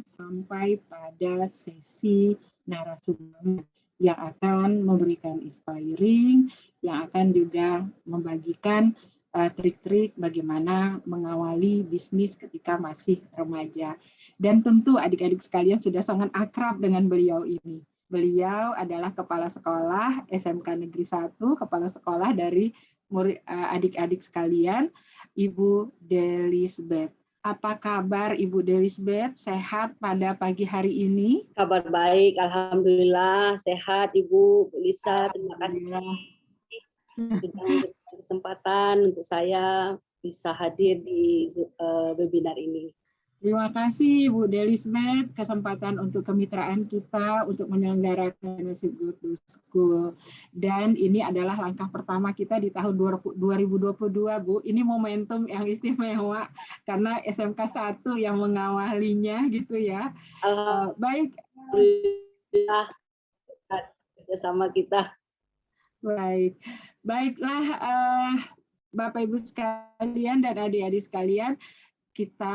sampai pada sesi narasumber yang akan memberikan inspiring, yang akan juga membagikan trik-trik bagaimana mengawali bisnis ketika masih remaja. Dan tentu adik-adik sekalian sudah sangat akrab dengan beliau ini. Beliau adalah kepala sekolah SMK Negeri 1, kepala sekolah dari adik-adik sekalian, Ibu Delisbeth. Apa kabar Ibu Delisbeth? Sehat pada pagi hari ini? Kabar baik, alhamdulillah sehat Ibu Lisa. Terima kasih sudah memberikan kesempatan untuk saya bisa hadir di webinar ini. Terima kasih Bu Delisbeth, kesempatan untuk kemitraan kita untuk menyelenggarakan Nasib Go to School. Dan ini adalah langkah pertama kita di tahun 2022, Bu. Ini momentum yang istimewa karena SMK 1 yang mengawalinya gitu ya. Baik. Alhamdulillah bersama kita. Baik, baiklah Bapak Ibu sekalian dan adik-adik sekalian, kita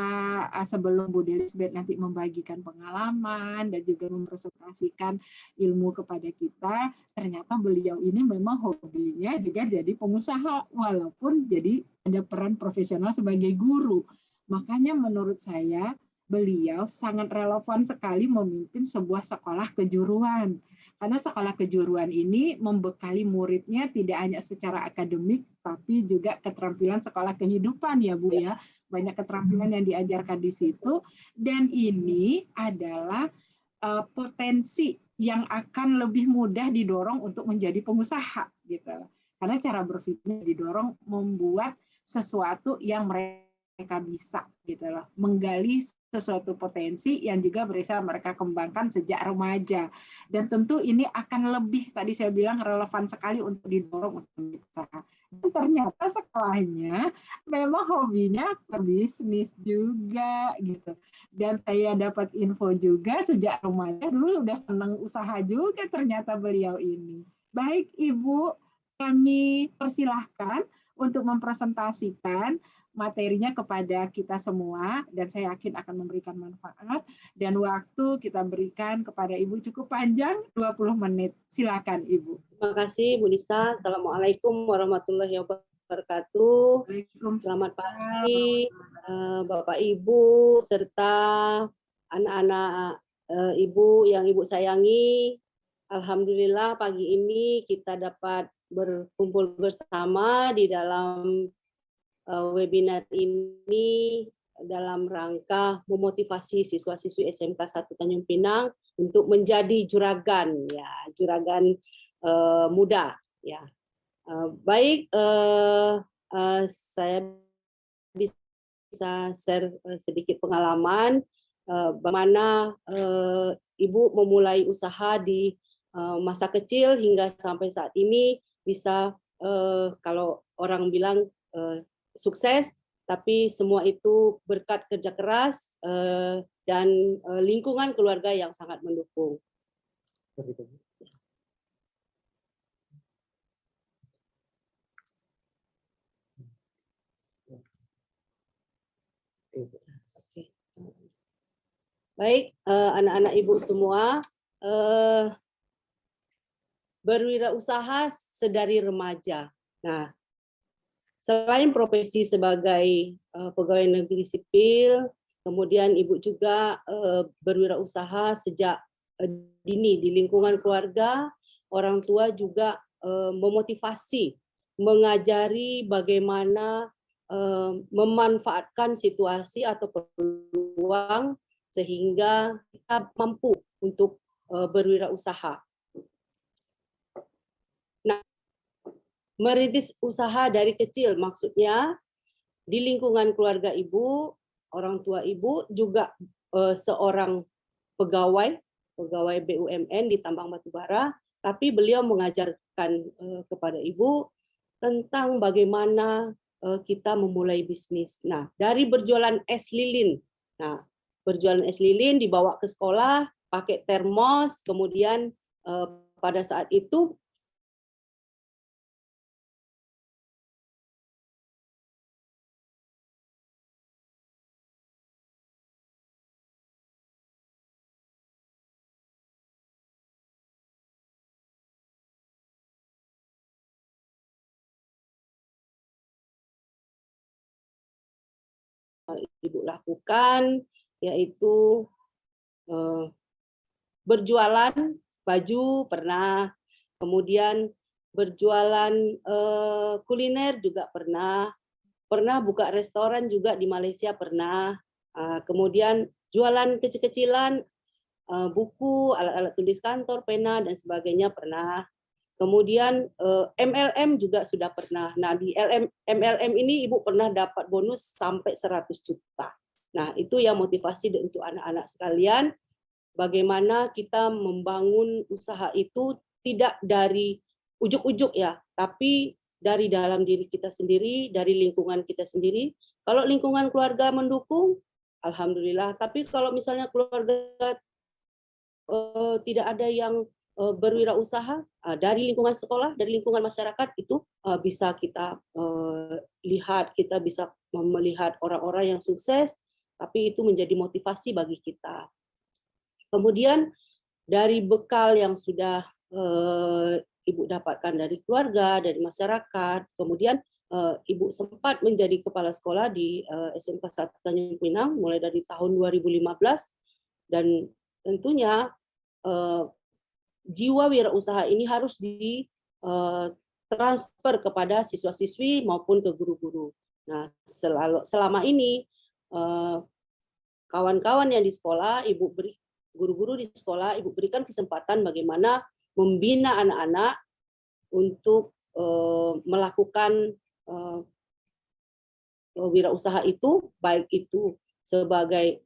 sebelum Bu Delisbeth nanti membagikan pengalaman dan juga mempresentasikan ilmu kepada kita, ternyata beliau ini memang hobinya juga jadi pengusaha, walaupun jadi ada peran profesional sebagai guru. Makanya menurut saya beliau sangat relevan sekali memimpin sebuah sekolah kejuruan. Karena sekolah kejuruan ini membekali muridnya tidak hanya secara akademik, tapi juga keterampilan sekolah kehidupan ya Bu ya. Banyak keterampilan yang diajarkan di situ. Dan ini adalah potensi yang akan lebih mudah didorong untuk menjadi pengusaha gitu. Karena cara berpikirnya didorong membuat sesuatu yang mereka bisa gitu loh, menggali sesuatu potensi yang juga bisa mereka kembangkan sejak remaja. Dan tentu ini akan lebih, tadi saya bilang, relevan sekali untuk didorong untuk berusaha. Dan ternyata sekolahnya memang hobinya berbisnis juga gitu. Dan saya dapat info juga sejak remaja dulu udah senang usaha juga ternyata beliau ini. Baik Ibu, kami persilahkan untuk mempresentasikan materinya kepada kita semua dan saya yakin akan memberikan manfaat, dan waktu kita berikan kepada Ibu cukup panjang, 20 menit. Silakan Ibu. Terima kasih Bu Lisa. Assalamualaikum warahmatullahi wabarakatuh. Selamat pagi Bapak Ibu serta anak-anak Ibu yang Ibu sayangi. Alhamdulillah pagi ini kita dapat berkumpul bersama di dalam webinar ini dalam rangka memotivasi siswa-siswi SMK 1 Tanjung Pinang untuk menjadi juragan ya, juragan muda ya. Baik, saya bisa share sedikit pengalaman bagaimana Ibu memulai usaha di masa kecil hingga sampai saat ini bisa kalau orang bilang sukses, tapi semua itu berkat kerja keras dan lingkungan keluarga yang sangat mendukung. Baik, anak-anak Ibu semua, berwirausaha sedari remaja. Nah, selain profesi sebagai pegawai negeri sipil, kemudian Ibu juga berwirausaha sejak dini di lingkungan keluarga. Orang tua juga memotivasi, mengajari bagaimana memanfaatkan situasi atau peluang sehingga kita mampu untuk berwirausaha. Nah, merintis usaha dari kecil maksudnya di lingkungan keluarga Ibu, orang tua Ibu juga seorang pegawai BUMN di tambang batubara, tapi beliau mengajarkan kepada Ibu tentang bagaimana kita memulai bisnis. Nah, dari berjualan es lilin. Nah, berjualan es lilin dibawa ke sekolah pakai termos, kemudian pada saat itu Ibu lakukan, yaitu berjualan baju pernah, kemudian berjualan kuliner juga pernah buka restoran juga di Malaysia pernah, kemudian jualan kecil-kecilan, buku, alat-alat tulis kantor, pena, dan sebagainya pernah. Kemudian MLM juga sudah pernah. Nah, di MLM ini Ibu pernah dapat bonus sampai 100 juta. Nah, itu yang motivasi untuk anak-anak sekalian, bagaimana kita membangun usaha itu tidak dari ujuk-ujuk ya, tapi dari dalam diri kita sendiri, dari lingkungan kita sendiri. Kalau lingkungan keluarga mendukung, alhamdulillah. Tapi kalau misalnya keluarga tidak ada yang berwirausaha, dari lingkungan sekolah, dari lingkungan masyarakat, itu bisa kita lihat, kita bisa melihat orang-orang yang sukses, tapi itu menjadi motivasi bagi kita. Kemudian dari bekal yang sudah Ibu dapatkan dari keluarga, dari masyarakat, kemudian Ibu sempat menjadi kepala sekolah di SMK 1 Tanjung Pinang mulai dari tahun 2015, dan tentunya jiwa wirausaha ini harus ditransfer kepada siswa-siswi maupun ke guru-guru. Nah, selama ini kawan-kawan yang di sekolah, guru-guru di sekolah, Ibu berikan kesempatan bagaimana membina anak-anak untuk melakukan wirausaha itu, baik itu sebagai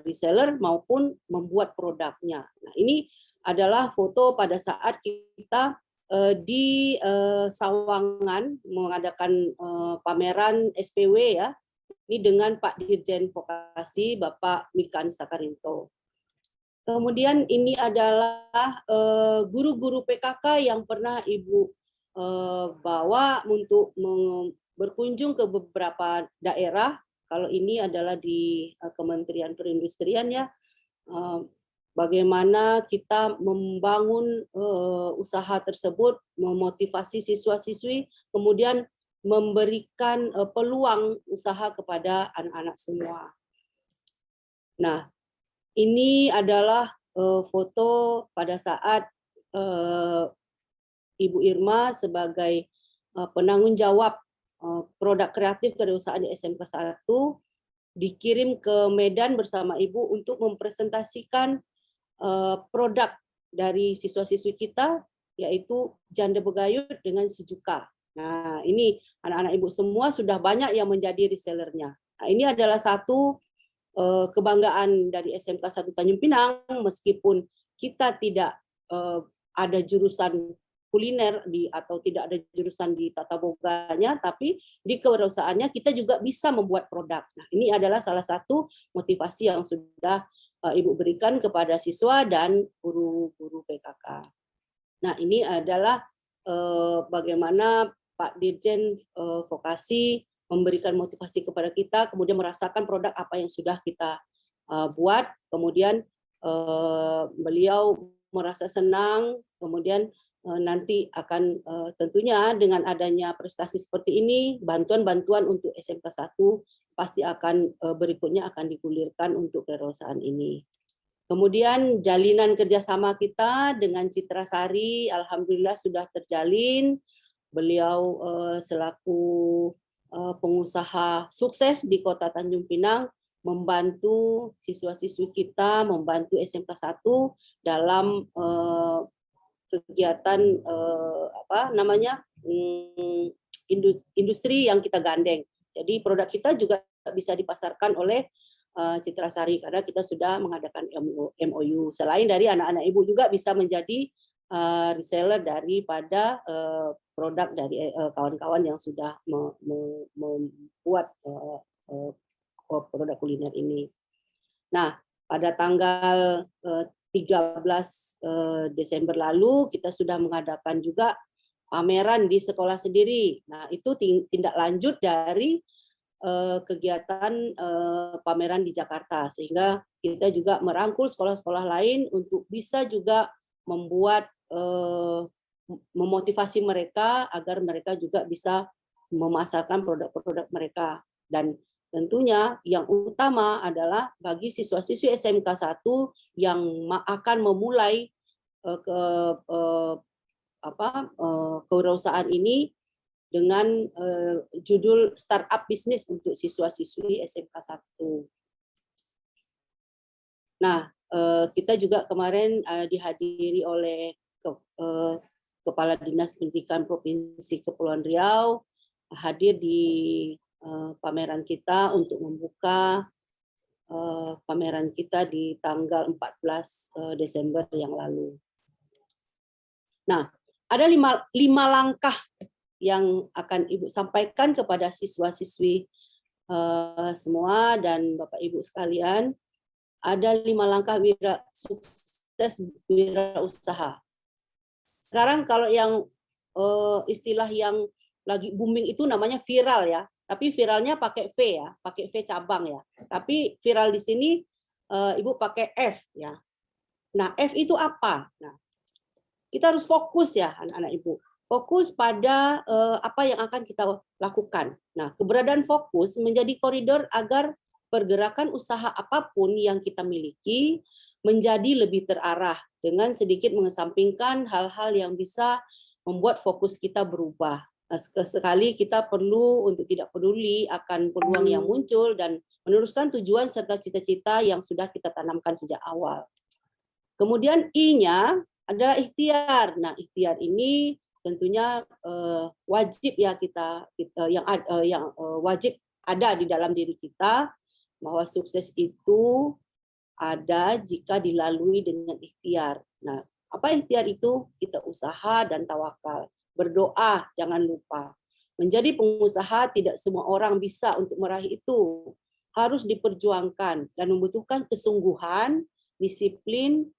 reseller maupun membuat produknya. Nah, ini adalah foto pada saat kita di Sawangan mengadakan pameran SPW ya. Ini dengan Pak Dirjen Vokasi, Bapak Mikan Sakarinto. Kemudian ini adalah guru-guru PKK yang pernah Ibu bawa untuk berkunjung ke beberapa daerah. Kalau ini adalah di Kementerian Perindustrian ya. Bagaimana kita membangun usaha tersebut, memotivasi siswa-siswi, kemudian memberikan peluang usaha kepada anak-anak semua. Nah, ini adalah foto pada saat Ibu Irma sebagai penanggung jawab produk kreatif kewirausahaan di SMK 1 dikirim ke Medan bersama Ibu untuk mempresentasikan produk dari siswa-siswi kita, yaitu janda begayut dengan si Juka. Nah, ini anak-anak Ibu semua sudah banyak yang menjadi resellernya. Nah, ini adalah satu kebanggaan dari SMK 1 Tanjung Pinang, meskipun kita tidak ada jurusan kuliner atau tidak ada jurusan di tata boganya, tapi di kewirausahaannya kita juga bisa membuat produk. Nah, ini adalah salah satu motivasi yang sudah Ibu berikan kepada siswa dan guru-guru PKK. Nah, ini adalah bagaimana Pak Dirjen Vokasi memberikan motivasi kepada kita, kemudian merasakan produk apa yang sudah kita buat, kemudian beliau merasa senang, kemudian nanti akan tentunya dengan adanya prestasi seperti ini, bantuan-bantuan untuk SMK 1 pasti akan berikutnya akan digulirkan untuk kewirausahaan ini. Kemudian jalinan kerjasama kita dengan Citra Sari, alhamdulillah sudah terjalin. Beliau selaku pengusaha sukses di Kota Tanjung Pinang, membantu siswa-siswi kita, membantu SMK 1 dalam kegiatan industri yang kita gandeng. Jadi produk kita juga bisa dipasarkan oleh Citra Sari karena kita sudah mengadakan MOU. Selain dari anak-anak Ibu juga bisa menjadi reseller daripada produk dari kawan-kawan yang sudah membuat produk kuliner ini. Nah, pada tanggal 13 Desember lalu kita sudah mengadakan juga pameran di sekolah sendiri. Nah, itu tindak lanjut dari kegiatan pameran di Jakarta, sehingga kita juga merangkul sekolah-sekolah lain untuk bisa juga membuat memotivasi mereka agar mereka juga bisa memasarkan produk-produk mereka. Dan tentunya yang utama adalah bagi siswa-siswi SMK 1 yang akan memulai kewirausahaan ini dengan judul Startup Bisnis untuk siswa-siswi SMK 1. Nah, kita juga kemarin dihadiri oleh Kepala Dinas Pendidikan Provinsi Kepulauan Riau, hadir di pameran kita untuk membuka pameran kita di tanggal 14 Desember yang lalu. Nah, ada lima langkah yang akan Ibu sampaikan kepada siswa-siswi semua dan Bapak Ibu sekalian. Ada 5 langkah sukses wirausaha. Sekarang kalau yang istilah yang lagi booming itu namanya viral ya. Tapi viralnya pakai V ya, pakai V cabang ya. Tapi viral di sini Ibu pakai F ya. Nah, F itu apa? Nah, kita harus fokus ya anak-anak Ibu. Fokus pada apa yang akan kita lakukan. Nah, keberadaan fokus menjadi koridor agar pergerakan usaha apapun yang kita miliki menjadi lebih terarah dengan sedikit mengesampingkan hal-hal yang bisa membuat fokus kita berubah. Sekali kita perlu untuk tidak peduli akan peluang yang muncul dan meneruskan tujuan serta cita-cita yang sudah kita tanamkan sejak awal. Kemudian I-nya adalah ikhtiar. Nah, ikhtiar ini tentunya wajib ya kita yang wajib ada di dalam diri kita, bahwa sukses itu ada jika dilalui dengan ikhtiar. Nah, apa ikhtiar itu? Kita usaha dan tawakal. Berdoa, jangan lupa. Menjadi pengusaha tidak semua orang bisa untuk meraih itu. Harus diperjuangkan dan membutuhkan kesungguhan, disiplin,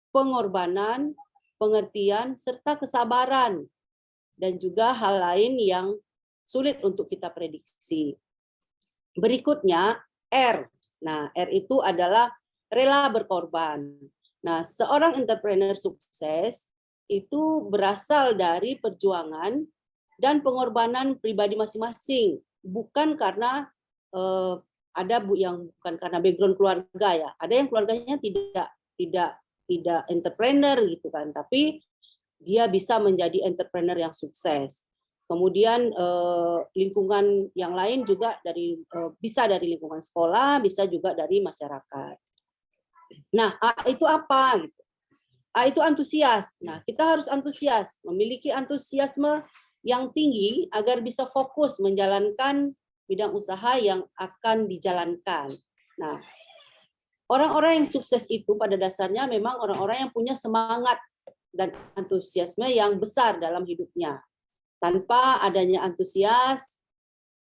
pengorbanan, pengertian, serta kesabaran. Dan juga hal lain yang sulit untuk kita prediksi. Berikutnya, R. Nah, R itu adalah rela berkorban. Nah, seorang entrepreneur sukses itu berasal dari perjuangan dan pengorbanan pribadi masing-masing, bukan karena ada yang bukan karena background keluarga ya. Ada yang keluarganya tidak entrepreneur gitu kan, tapi dia bisa menjadi entrepreneur yang sukses. Kemudian lingkungan yang lain juga bisa dari lingkungan sekolah, bisa juga dari masyarakat. Nah, A itu apa gitu? A itu antusias. Nah, kita harus antusias, memiliki antusiasme yang tinggi agar bisa fokus menjalankan bidang usaha yang akan dijalankan. Nah, orang-orang yang sukses itu pada dasarnya memang orang-orang yang punya semangat dan antusiasme yang besar dalam hidupnya. Tanpa adanya antusias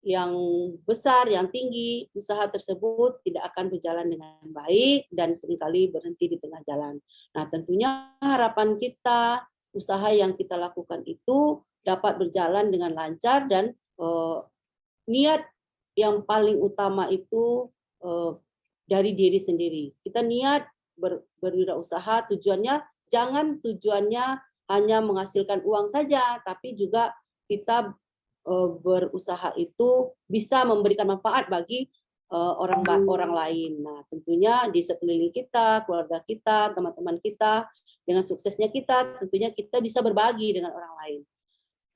yang besar, yang tinggi, usaha tersebut tidak akan berjalan dengan baik dan seringkali berhenti di tengah jalan. Nah, tentunya harapan kita, usaha yang kita lakukan itu dapat berjalan dengan lancar dan niat yang paling utama itu dari diri sendiri. Kita niat berwirausaha, tujuannya hanya menghasilkan uang saja, tapi juga kita berusaha itu bisa memberikan manfaat bagi orang lain. Nah, tentunya di sekeliling kita, keluarga kita, teman-teman kita, dengan suksesnya kita, tentunya kita bisa berbagi dengan orang lain.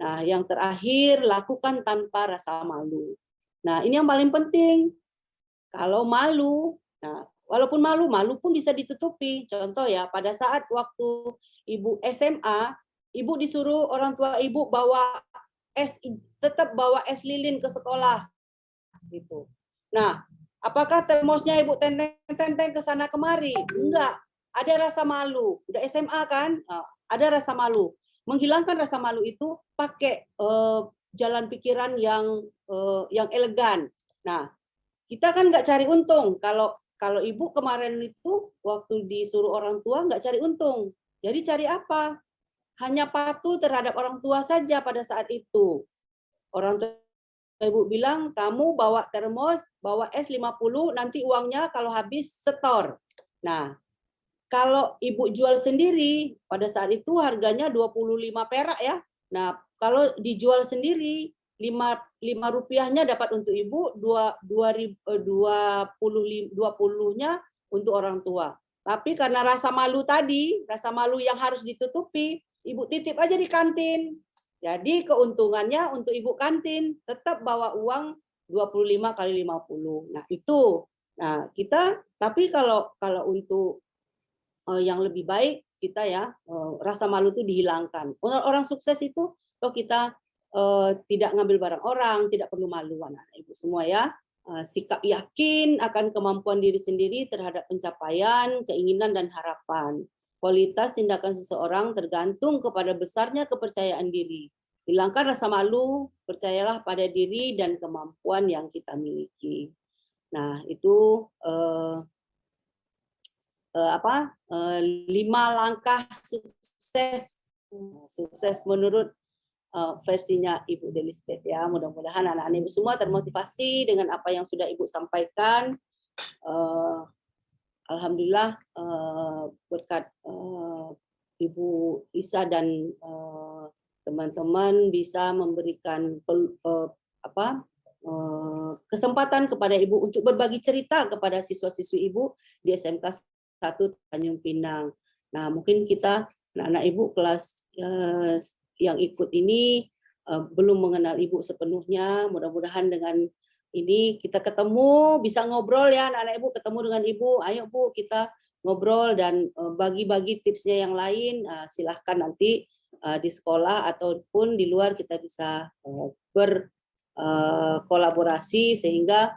Nah, yang terakhir, lakukan tanpa rasa malu. Nah, ini yang paling penting. Kalau malu, nah, walaupun malu pun bisa ditutupi. Contoh ya, pada saat waktu Ibu SMA, Ibu disuruh orang tua Ibu tetap bawa es lilin ke sekolah gitu. Nah, apakah termosnya Ibu tenteng ke sana kemari? Enggak, ada rasa malu. Udah SMA kan? Ada rasa malu. Menghilangkan rasa malu itu pakai jalan pikiran yang elegan. Nah, kita kan nggak cari untung. Kalau Ibu kemarin itu waktu disuruh orang tua nggak cari untung. Jadi cari apa? Hanya patuh terhadap orang tua saja pada saat itu. Orang tua Ibu bilang, kamu bawa termos, bawa es 50, nanti uangnya kalau habis setor. Nah, kalau Ibu jual sendiri, pada saat itu harganya 25 perak ya. Nah, kalau dijual sendiri, lima rupiahnya dapat untuk ibu, 20-nya untuk orang tua. Tapi karena rasa malu tadi, rasa malu yang harus ditutupi, ibu titip aja di kantin. Jadi keuntungannya untuk ibu kantin tetap bawa uang 25 kali 50. Nah, itu. Nah, kita tapi kalau untuk yang lebih baik kita ya rasa malu itu dihilangkan. Orang sukses itu kalau kita tidak ngambil barang orang, tidak perlu malu anak-anak ibu semua ya. Sikap yakin akan kemampuan diri sendiri terhadap pencapaian, keinginan dan harapan. Kualitas tindakan seseorang tergantung kepada besarnya kepercayaan diri. Hilangkan rasa malu, percayalah pada diri dan kemampuan yang kita miliki. Nah, itu 5 langkah sukses menurut versinya Ibu Delisbeth ya. Mudah-mudahan anak-anak ibu semua termotivasi dengan apa yang sudah ibu sampaikan. Alhamdulillah berkat Ibu Isa dan teman-teman bisa memberikan kesempatan kepada ibu untuk berbagi cerita kepada siswa-siswi ibu di SMK 1 Tanjung Pinang. Nah, mungkin kita anak-anak ibu kelas yang ikut ini belum mengenal ibu sepenuhnya. Mudah-mudahan dengan ini kita ketemu, bisa ngobrol ya anak-anak ibu, ketemu dengan ibu. Ayo Bu, kita ngobrol dan bagi-bagi tipsnya yang lain. Silahkan nanti di sekolah ataupun di luar kita bisa berkolaborasi sehingga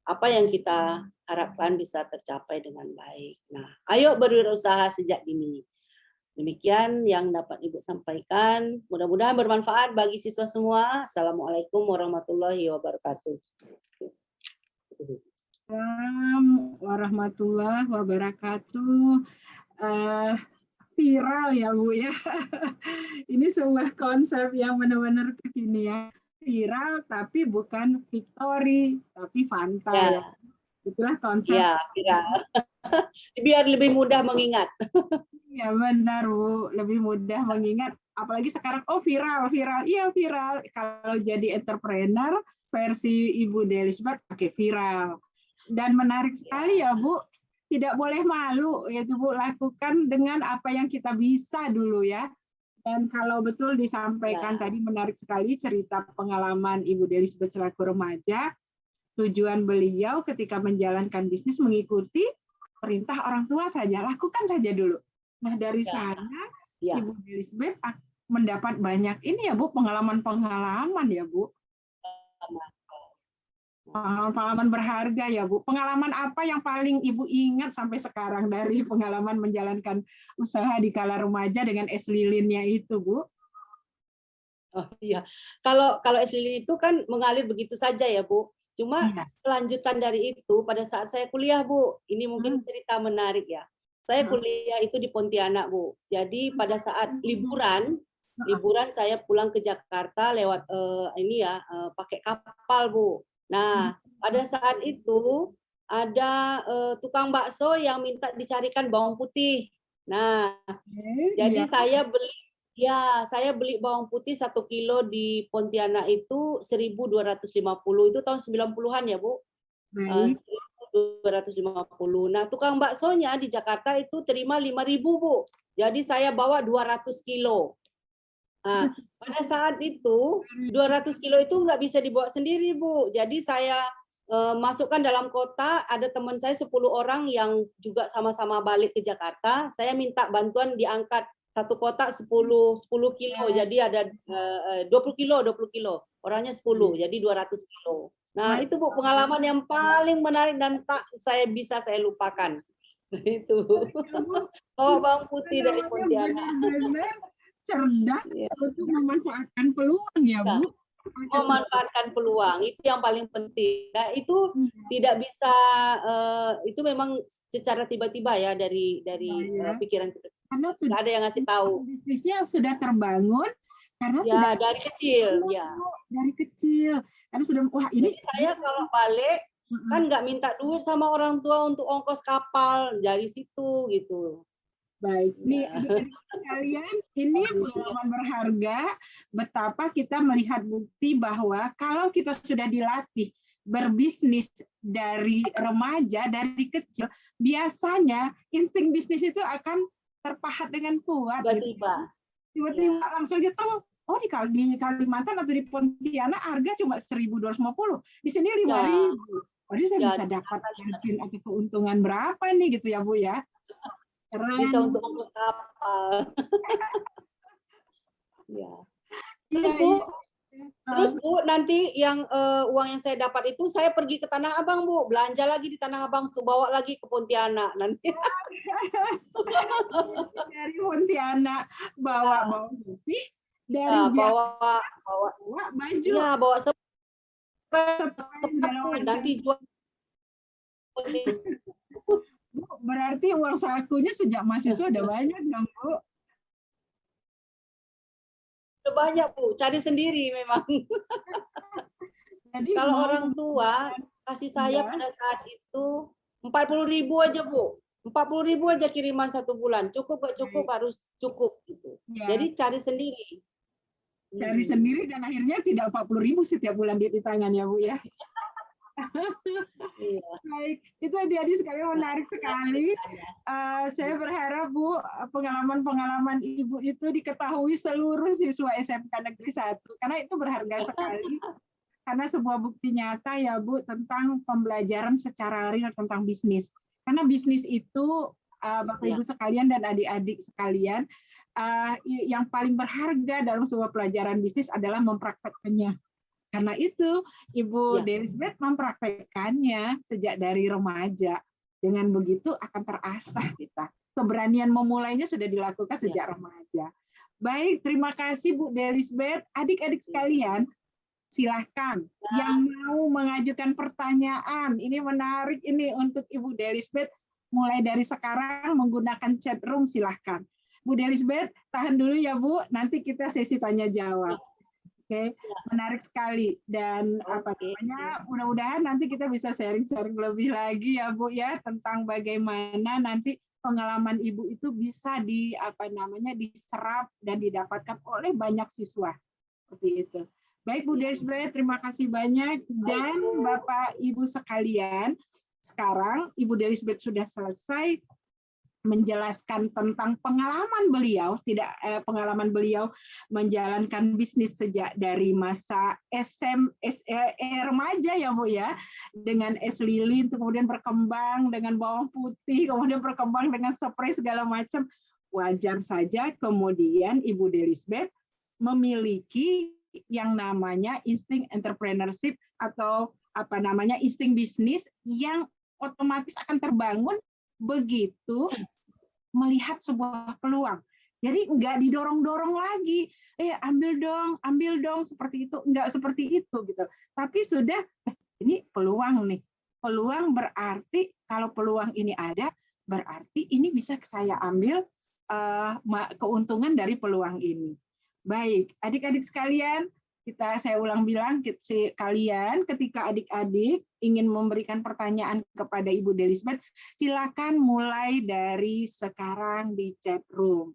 apa yang kita harapkan bisa tercapai dengan baik. Nah, ayo berwirausaha sejak dini. Demikian yang dapat Ibu sampaikan. Mudah-mudahan bermanfaat bagi siswa semua. Assalamualaikum warahmatullahi wabarakatuh. Assalamualaikum warahmatullahi wabarakatuh. Viral ya Bu ya. Ini sebuah konsep yang benar-benar kekinian. Viral tapi bukan victory, tapi Fanta ya. Itulah konsep. Ya, viral. Biar lebih mudah mengingat. Ya benar Bu, lebih mudah mengingat. Apalagi sekarang, oh viral. Iya viral. Kalau jadi entrepreneur versi Ibu Delisbeth pakai viral. Dan menarik sekali ya Bu, tidak boleh malu yaitu Bu, lakukan dengan apa yang kita bisa dulu ya. Dan kalau betul disampaikan tadi menarik sekali cerita pengalaman Ibu Delisbeth selaku remaja. Tujuan beliau ketika menjalankan bisnis mengikuti perintah orang tua saja, lakukan saja dulu. Nah, dari sana Ibu Delisbeth mendapat banyak ini ya Bu, pengalaman-pengalaman ya Bu. Pengalaman berharga ya Bu. Pengalaman apa yang paling Ibu ingat sampai sekarang dari pengalaman menjalankan usaha di kala remaja dengan es lilinnya itu Bu? Oh iya, kalau es lilin itu kan mengalir begitu saja ya Bu. Cuma selanjutan dari itu pada saat saya kuliah Bu, ini mungkin cerita menarik ya. Saya kuliah itu di Pontianak Bu. Jadi pada saat liburan saya pulang ke Jakarta lewat pakai kapal Bu. Nah pada saat itu ada tukang bakso yang minta dicarikan bawang putih. Nah jadi saya beli bawang putih 1 kilo di Pontianak itu 1.250, itu tahun 90-an ya Bu. 1.250. Nah, tukang baksonya di Jakarta itu terima 5.000 Bu. Jadi saya bawa 200 kilo. Nah, pada saat itu 200 kilo itu nggak bisa dibawa sendiri Bu. Jadi saya masukkan dalam kotak, ada teman saya 10 orang yang juga sama-sama balik ke Jakarta. Saya minta bantuan diangkat satu kotak 10 kilo, jadi ada 20 kilo, orangnya 10, jadi 200 kilo. Nah itu Bu pengalaman yang paling menarik dan tak saya lupakan. Itu bawang putih dari Pontianak. Benar-benar cerdas untuk memanfaatkan peluang ya Bu. Memanfaatkan peluang itu yang paling penting. Nah itu tidak bisa, itu memang secara tiba-tiba ya dari pikiran kita. Karena sudah ada yang ngasih tahu. Bisnisnya sudah terbangun karena sudah dari kecil ya. Dari kecil. Karena sudah ini. Jadi saya kalau balik kan nggak minta duit sama orang tua untuk ongkos kapal dari situ gitu. Baik, nih Ya. adik-adik sekalian, ini pengalaman berharga betapa kita melihat bukti bahwa kalau kita sudah dilatih berbisnis dari remaja, dari kecil, biasanya insting bisnis itu akan terpahat dengan kuat. Gitu. Tiba-tiba. Tiba-tiba langsung kita, oh di Kalimantan atau di Pontianak harga cuma 1.250, di sini 5.000. Jadi saya bisa dapat margin atau keuntungan berapa nih gitu ya Bu ya? Keren. Bisa untuk ongkos kapal. Ya. Iya, Terus Bu, nanti yang uang yang saya dapat itu saya pergi ke Tanah Abang Bu, belanja lagi di Tanah Abang tuh, bawa lagi ke Pontianak nanti. Dari Pontianak bawa bawang putih, dari bawa baju, ya bawa segala macam. nanti jual. Bu, berarti uang sakunya sejak mahasiswa udah banyak dong Bu? Udah banyak Bu, cari sendiri memang. Jadi kalau orang tua kasih saya pada saat itu 40.000 aja Bu, 40.000 aja kiriman 1 bulan, cukup gak cukup harus cukup gitu. Ya. Jadi cari sendiri. Cari sendiri dan akhirnya tidak 40.000 setiap bulan di tangan ya Bu ya. Iya. Baik, itu adik-adik sekalian menarik sekali. Saya berharap Bu, pengalaman-pengalaman Ibu itu diketahui seluruh siswa SMK Negeri 1, karena itu berharga sekali. Karena sebuah bukti nyata ya Bu tentang pembelajaran secara real tentang bisnis. Karena bisnis itu Bapak Ibu sekalian dan adik-adik sekalian, yang paling berharga dalam sebuah pelajaran bisnis adalah mempraktekkannya. Karena itu Ibu Delisbeth mempraktekkannya sejak dari remaja. Dengan begitu akan terasah kita. Keberanian memulainya sudah dilakukan sejak remaja. Baik, terima kasih Bu Delisbeth. Adik-adik sekalian, silahkan yang mau mengajukan pertanyaan. Ini menarik ini untuk Ibu Delisbeth. Mulai dari sekarang menggunakan chat room silahkan. Bu Delisbeth, tahan dulu ya Bu. Nanti kita sesi tanya jawab. Oke, menarik sekali dan mudah-mudahan nanti kita bisa sharing-sharing lebih lagi ya Bu ya tentang bagaimana nanti pengalaman Ibu itu bisa diserap dan didapatkan oleh banyak siswa seperti itu. Baik Bu Delisbeth, terima kasih banyak dan Bapak Ibu sekalian, sekarang Ibu Delisbeth sudah selesai menjelaskan tentang pengalaman beliau, pengalaman beliau menjalankan bisnis sejak dari masa remaja ya Bu ya, dengan es lilin, kemudian berkembang dengan bawang putih, kemudian berkembang dengan spray segala macam. Wajar saja kemudian Ibu Delisbeth memiliki yang namanya insting entrepreneurship atau insting bisnis yang otomatis akan terbangun begitu melihat sebuah peluang. Jadi nggak didorong-dorong lagi, ambil dong, seperti itu. Nggak seperti itu gitu. Tapi sudah, ini peluang nih. Peluang berarti, kalau peluang ini ada, berarti ini bisa saya ambil keuntungan dari peluang ini. Baik, adik-adik sekalian, saya ulang bilang, kalian ketika adik-adik ingin memberikan pertanyaan kepada Ibu Delisbeth, silakan mulai dari sekarang di chat room.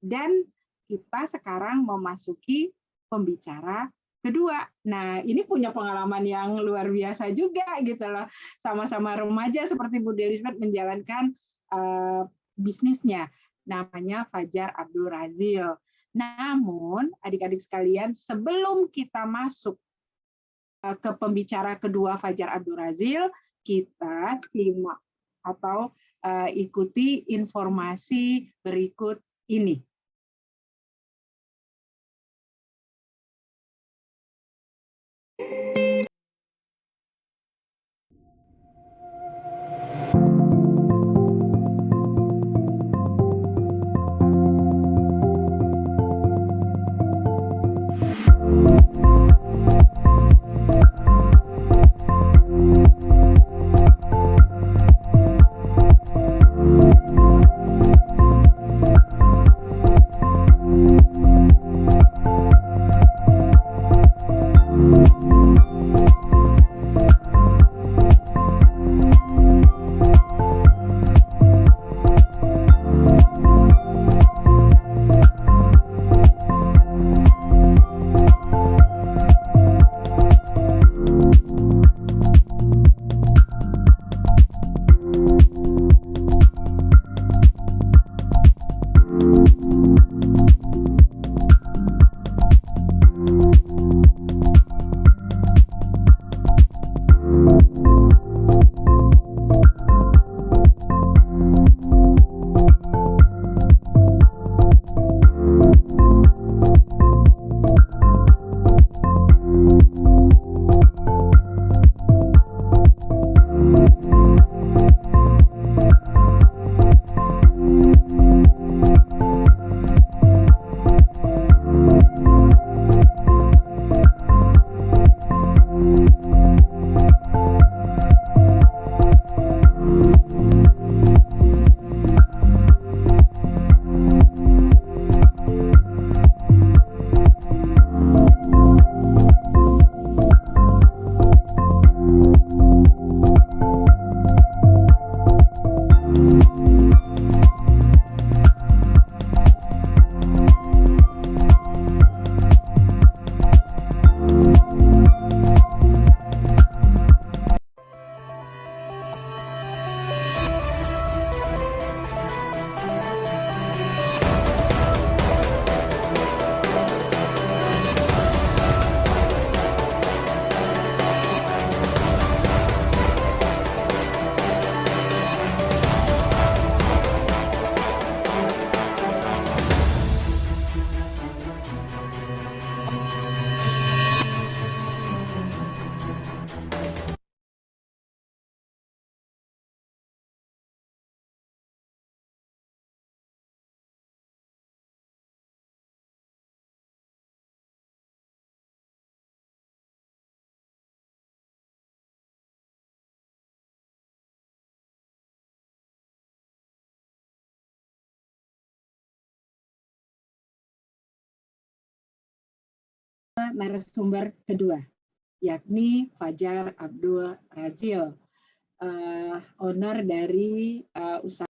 Dan kita sekarang memasuki pembicara kedua. Nah, ini punya pengalaman yang luar biasa juga gitu loh. Sama-sama remaja seperti Bu Delisbeth menjalankan bisnisnya. Namanya Fajar Abdul Razil. Namun, adik-adik sekalian, sebelum kita masuk ke pembicara kedua Fajar Abdul Razil, kita simak atau ikuti informasi berikut ini. narasumber kedua, yakni Fajar Abdul Razil, owner dari usaha